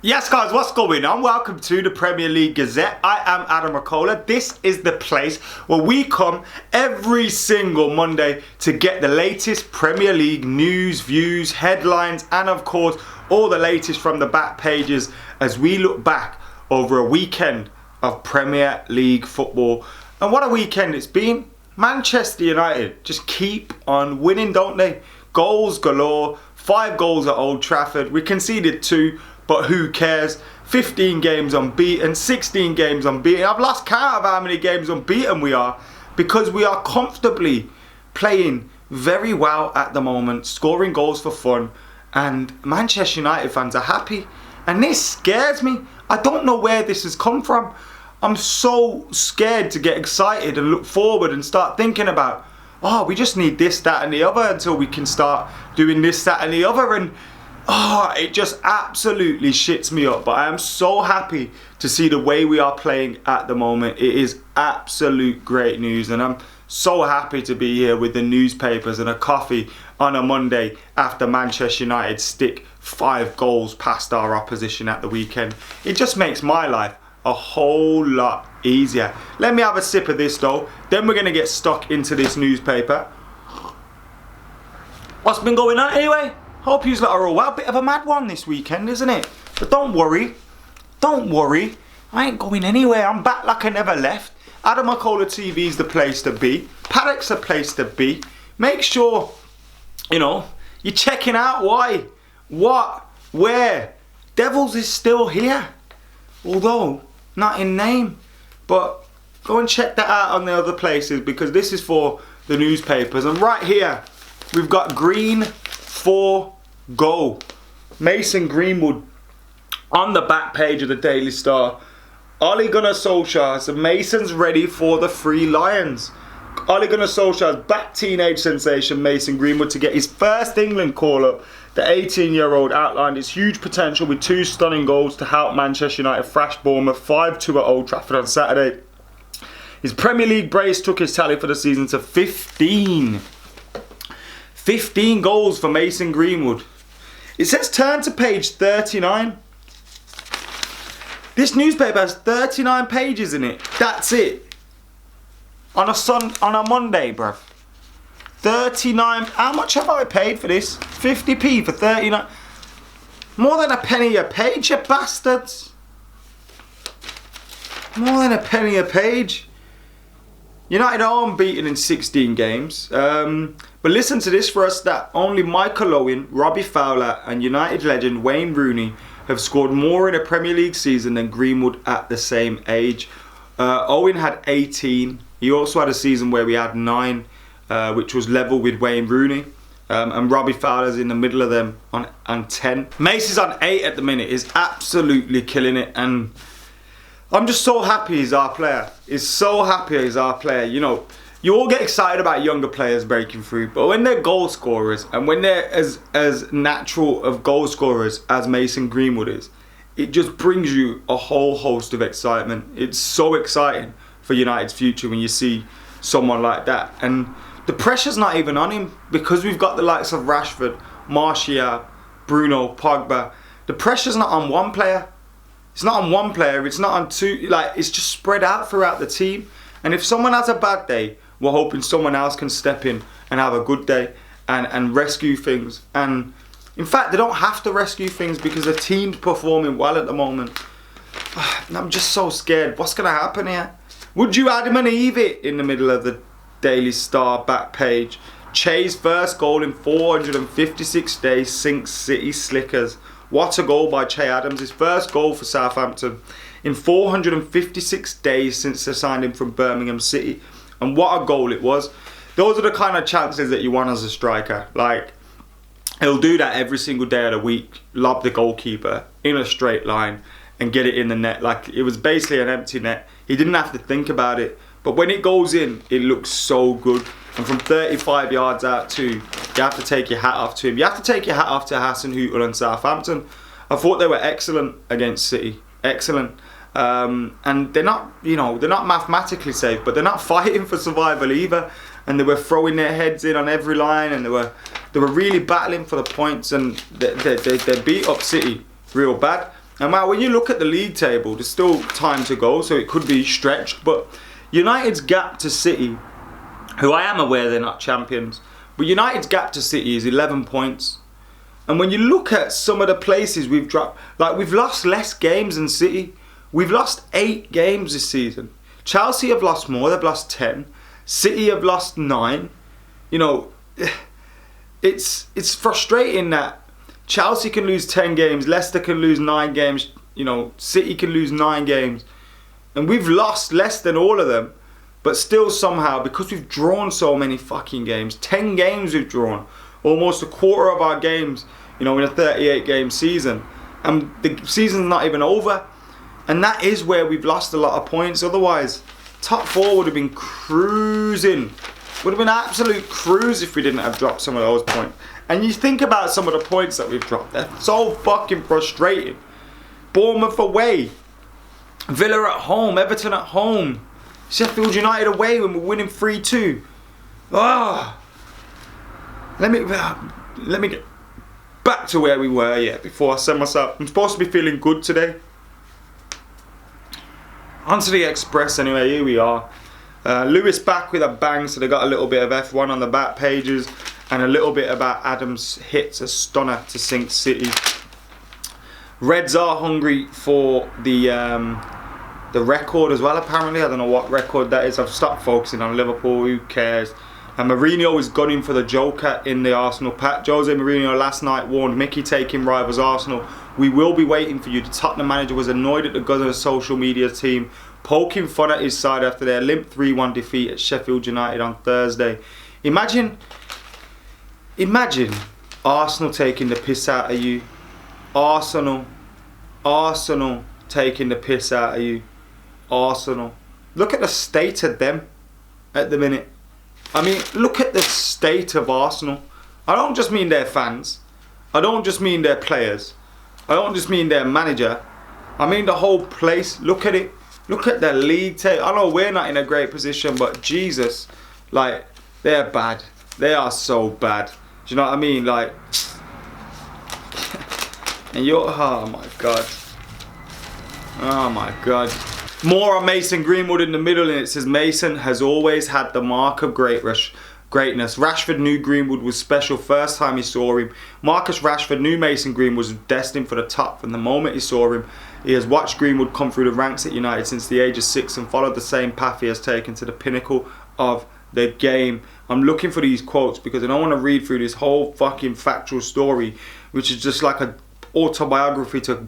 Yes guys, what's going on? Welcome to the Premier League Gazette. I am AdamMcKola. This is the place where we come every single Monday to get the latest Premier League news, views, headlines, and of course all the latest from the back pages as we look back over a weekend of Premier League football. And what a weekend it's been. Manchester United just keep on winning, don't they? Goals galore, 5 goals at Old Trafford. We conceded 2. But who cares? 15 games unbeaten, 16 games unbeaten. I've lost count of how many games unbeaten we are because we are comfortably playing very well at the moment, scoring goals for fun, and Manchester United fans are happy. And this scares me. I don't know where this has come from. I'm so scared to get excited and look forward and start thinking about, oh, we just need this, that and the other until we can start doing this, that and the other. And it just absolutely shits me up. But I am so happy to see the way we are playing at the moment. It is absolute great news, and I'm so happy to be here with the newspapers and a coffee on a Monday after Manchester United stick 5 goals past our opposition at the weekend. It just makes my life a whole lot easier. Let me have a sip of this though, then we're going to get stuck into this newspaper. What's been going on anyway? Hope you lot are all well. Bit of a mad one this weekend, isn't it? But don't worry, I ain't going anywhere. I'm back like I never left. AdamMcKola TV is the place to be. Paddock's the place to be. Make sure, you're checking out why, what, where. Devils is still here, although not in name. But go and check that out on the other places because this is for the newspapers. And right here, we've got Green 4 Go. Mason Greenwood on the back page of the Daily Star. Ole Gunnar Solskjaer said Mason's ready for the Three Lions. Ole Gunnar Solskjaer's back teenage sensation Mason Greenwood to get his first England call-up. The 18-year-old outlined his huge potential with 2 stunning goals to help Manchester United thrash Bournemouth 5-2 at Old Trafford on Saturday. His Premier League brace took his tally for the season to 15. 15 goals for Mason Greenwood. It says turn to page 39. This newspaper has 39 pages in it. That's it. On a Monday, bruv. 39. How much have I paid for this? 50p for 39. More than a penny a page, you bastards. More than a penny a page. United are unbeaten in 16 games. But listen to this for a stat. Only Michael Owen, Robbie Fowler and United legend Wayne Rooney have scored more in a Premier League season than Greenwood at the same age. Owen had 18. He also had a season where we had 9, which was level with Wayne Rooney. And Robbie Fowler's in the middle of them on 10. Mace is on 8 at the minute. He's absolutely killing it. And I'm just so happy he's our player. He's so happy he's our player. You all get excited about younger players breaking through, but when they're goal scorers and when they're as natural of goal scorers as Mason Greenwood is, it just brings you a whole host of excitement. It's so exciting for United's future when you see someone like that. And the pressure's not even on him because we've got the likes of Rashford, Martial, Bruno, Pogba. The pressure's not on one player. It's not on one player, it's not on 2, it's just spread out throughout the team. And if someone has a bad day, we're hoping someone else can step in and have a good day and rescue things. And in fact, they don't have to rescue things because the team's performing well at the moment. I'm just so scared. What's going to happen here? Would you Adam and Eve it in the middle of the Daily Star back page? Che's first goal in 456 days sinks City Slickers. What a goal by Che Adams. His first goal for Southampton in 456 days since they signed him from Birmingham City. And what a goal it was. Those are the kind of chances that you want as a striker. He'll do that every single day of the week. Lob the goalkeeper in a straight line and get it in the net. It was basically an empty net. He didn't have to think about it. But when it goes in, it looks so good. And from 35 yards out too, you have to take your hat off to him. You have to take your hat off to Hasenhüttl and Southampton. I thought they were excellent against City. Excellent. And they're not, they're not mathematically safe, but they're not fighting for survival either. And they were throwing their heads in on every line, and they were really battling for the points. And they beat up City real bad. And now when you look at the league table, there's still time to go, so it could be stretched. But United's gap to City, who I am aware they're not champions, but United's gap to City is 11 points. And when you look at some of the places we've dropped, like we've lost less games than City. We've lost 8 games this season. Chelsea have lost more, they've lost 10. City have lost 9. You know, it's frustrating that Chelsea can lose 10 games, Leicester can lose 9 games, you know, City can lose 9 games. And we've lost less than all of them, but still somehow, because we've drawn so many fucking games, 10 games we've drawn, almost a quarter of our games, you know, in a 38 game season. And the season's not even over. And that is where we've lost a lot of points. Otherwise, top 4 would have been cruising. Would have been absolute cruise if we didn't have dropped some of those points. And you think about some of the points that we've dropped. They're so fucking frustrating. Bournemouth away. Villa at home. Everton at home. Sheffield United away when we're winning 3-2. Ah. Let me get back to where we were, before I send myself. I'm supposed to be feeling good today. Onto the Express anyway, here we are. Lewis back with a bang, so they got a little bit of F1 on the back pages and a little bit about Adams hits a stunner to sink City. Reds are hungry for the record as well, apparently. I don't know what record that is. I've stopped focusing on Liverpool, who cares? And Mourinho is gunning for the Joker in the Arsenal pack. Jose Mourinho last night warned Mickey taking rivals Arsenal. We will be waiting for you. The Tottenham manager was annoyed at the Gunners' social media team, poking fun at his side after their limp 3-1 defeat at Sheffield United on Thursday. Imagine Arsenal taking the piss out of you. Arsenal taking the piss out of you. Arsenal. Look at the state of them at the minute. I mean, look at the state of Arsenal. I don't just mean their fans. I don't just mean their players. I don't just mean their manager. I mean the whole place. Look at it. Look at the league table. I know we're not in a great position, but Jesus, like, they're bad. They are so bad. Do you know what I mean? Like, and you're, oh my God. Oh my God. More on Mason Greenwood in the middle, and it says Mason has always had the mark of greatness. Rashford knew Greenwood was special first time he saw him. Marcus Rashford knew Mason Greenwood was destined for the top from the moment he saw him. He has watched Greenwood come through the ranks at United since the age of 6 and followed the same path he has taken to the pinnacle of the game. I'm looking for these quotes because I don't want to read through this whole fucking factual story, which is just like an autobiography to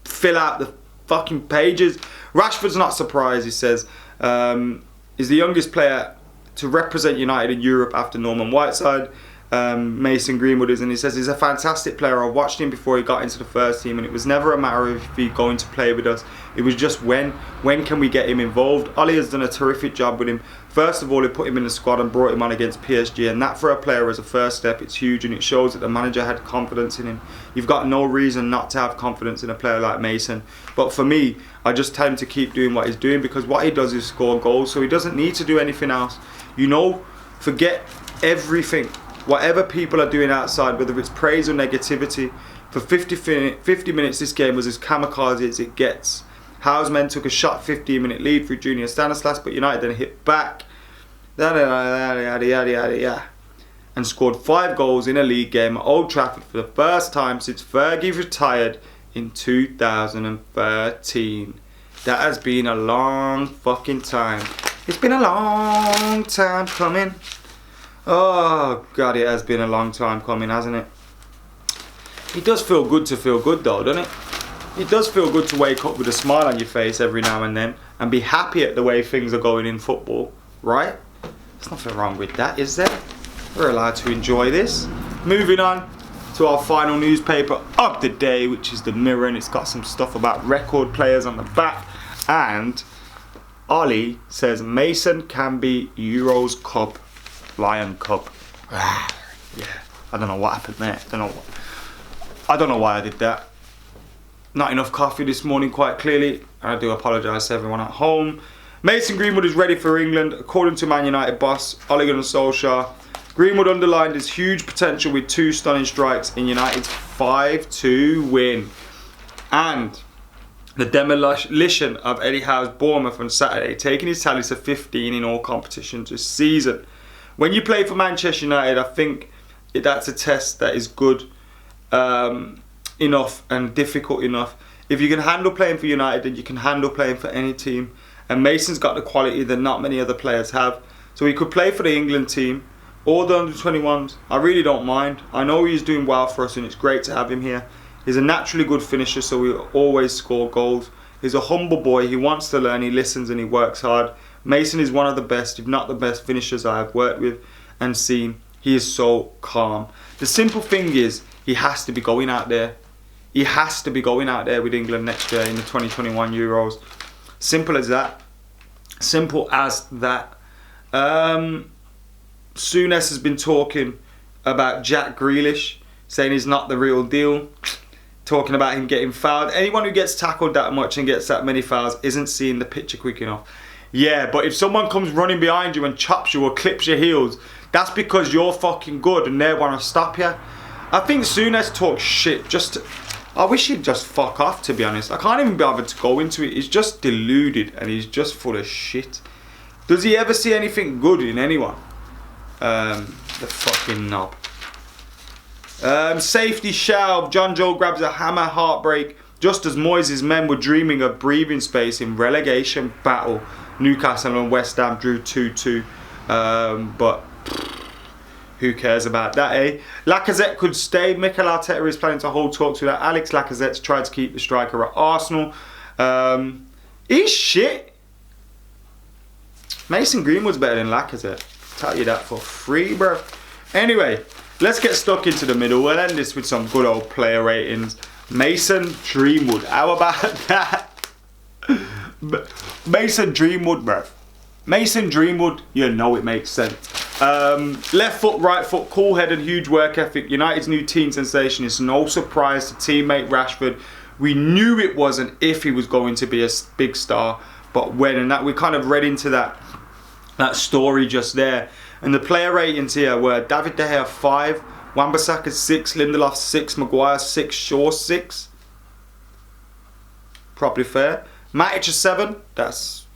fill out the fucking pages. Rashford's not surprised, he says. He's the youngest player to represent United in Europe after Norman Whiteside. Mason Greenwood is, and he says he's a fantastic player. I watched him before he got into the first team, and it was never a matter of if he's going to play with us. It was just when can we get him involved. Ollie has done a terrific job with him. First of all, he put him in the squad and brought him on against PSG, and that for a player as a first step, it's huge, and it shows that the manager had confidence in him. You've got no reason not to have confidence in a player like Mason. But for me, I just tell him to keep doing what he's doing, because what he does is score goals, so he doesn't need to do anything else. You know, forget everything. Whatever people are doing outside, whether it's praise or negativity, for 50 minutes this game was as kamikaze as it gets. Housemen took a shot 15-minute lead through Junior Stanislas, but United then hit back and scored 5 goals in a league game at Old Trafford for the first time since Fergie retired in 2013. That has been a long fucking time. It's been a long time coming. Oh God, it has been a long time coming, hasn't it? It does feel good to feel good though, doesn't it? It does feel good to wake up with a smile on your face every now and then and be happy at the way things are going in football, right? There's nothing wrong with that, is there? We're allowed to enjoy this. Moving on to our final newspaper of the day, which is the Mirror, and it's got some stuff about record players on the back. And Ollie says Mason can be Euros Cup, Lion Cup. Yeah, I don't know what happened there. I don't know why I did that. Not enough coffee this morning, quite clearly. I do apologise to everyone at home. Mason Greenwood is ready for England, according to Man United boss Ole Gunnar Solskjaer. Greenwood underlined his huge potential with 2 stunning strikes in United's 5-2 win. And the demolition of Eddie Howe's Bournemouth on Saturday, taking his tally to 15 in all competitions this season. When you play for Manchester United, I think that's a test that is good enough and difficult enough. If you can handle playing for United, then you can handle playing for any team. And Mason's got the quality that not many other players have. So he could play for the England team or the under-21s. I really don't mind. I know he's doing well for us and it's great to have him here. He's a naturally good finisher, so he always score goals. He's a humble boy. He wants to learn. He listens and he works hard. Mason is one of the best, if not the best, finishers I have worked with and seen. He is so calm. The simple thing is, he has to be going out there. He has to be going out there with England next year in the 2021 Euros. Simple as that. Simple as that. Souness has been talking about Jack Grealish, saying he's not the real deal. Talking about him getting fouled. Anyone who gets tackled that much and gets that many fouls isn't seeing the picture quick enough. Yeah, but if someone comes running behind you and chops you or clips your heels, that's because you're fucking good and they want to stop you. I think Souness talks shit. I wish he'd just fuck off, to be honest. I can't even bother to go into it. He's just deluded and he's just full of shit. Does he ever see anything good in anyone? The fucking knob. Safety shelve. John Joe grabs a hammer, heartbreak. Just as Moyes' men were dreaming of breathing space in relegation battle. Newcastle and West Ham drew 2-2. But who cares about that, eh? Lacazette could stay. Mikel Arteta is planning to hold talks with Alex Lacazette to try to keep the striker at Arsenal. He's shit. Mason Greenwood's better than Lacazette. Tell you that for free, bro. Anyway, let's get stuck into the middle. We'll end this with some good old player ratings. Mason Greenwood. How about that? Mason Greenwood, bro. Mason Greenwood, you know it makes sense. Left foot, right foot, cool-headed, huge work ethic. United's new teen sensation is no surprise to teammate Rashford. We knew it wasn't if he was going to be a big star, but when, and that we kind of read into that story just there. And the player ratings here were David De Gea 5, Wan-Bissaka 6, Lindelof 6, Maguire 6, Shaw 6. Probably fair. Matic a 7. That's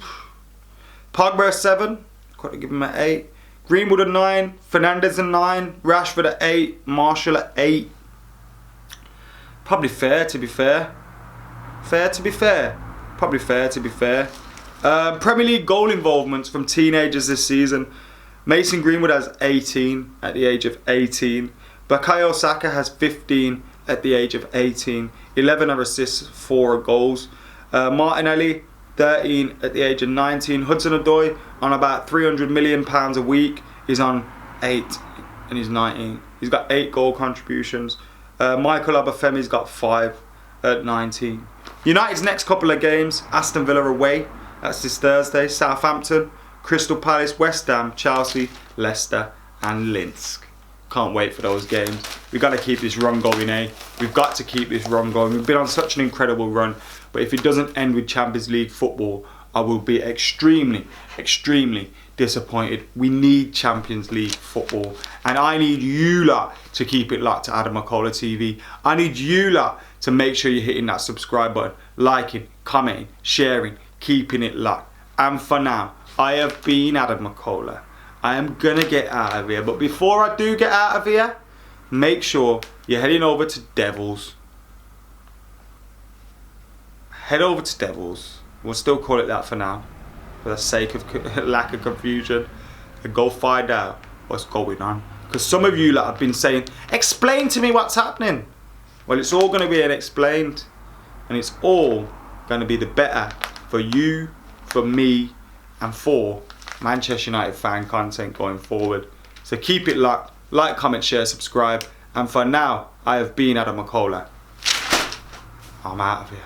Pogba a 7. Got to give him an 8. Greenwood a 9. Fernandes a 9. Rashford at 8. Marshall at 8. Probably fair, to be fair. Fair to be fair. Probably fair to be fair. Premier League goal involvements from teenagers this season. Mason Greenwood has 18 at the age of 18. Bukayo Saka has 15 at the age of 18. 11 are assists, 4 are goals. Martinelli, 13 at the age of 19. Hudson-Odoi on about £300 million a week. He's on 8 and he's 19. He's got 8 goal contributions. Michael Obafemi's got 5 at 19. United's next couple of games: Aston Villa away, that's this Thursday. Southampton, Crystal Palace, West Ham, Chelsea, Leicester and Linsk. Can't wait for those games. We've got to keep this run going, eh? We've got to keep this run going. We've been on such an incredible run, but if it doesn't end with Champions League football, I will be extremely, extremely disappointed. We need Champions League football, and I need you lot to keep it locked to AdamMcKola TV. I need you lot to make sure you're hitting that subscribe button, liking, commenting, sharing, keeping it locked. And for now, I have been AdamMcKola. I am gonna get out of here, but before I do get out of here, make sure you're heading over to Devils. Head over to Devils. We'll still call it that for now, for the sake of lack of confusion, and go find out what's going on. Because some of you have been saying, explain to me what's happening. Well, it's all going to be explained, and it's all going to be the better for you, for me, and for Manchester United fan content going forward. So keep it locked, like, comment, share, subscribe, and for now, I have been AdamMcKola. I'm out of here.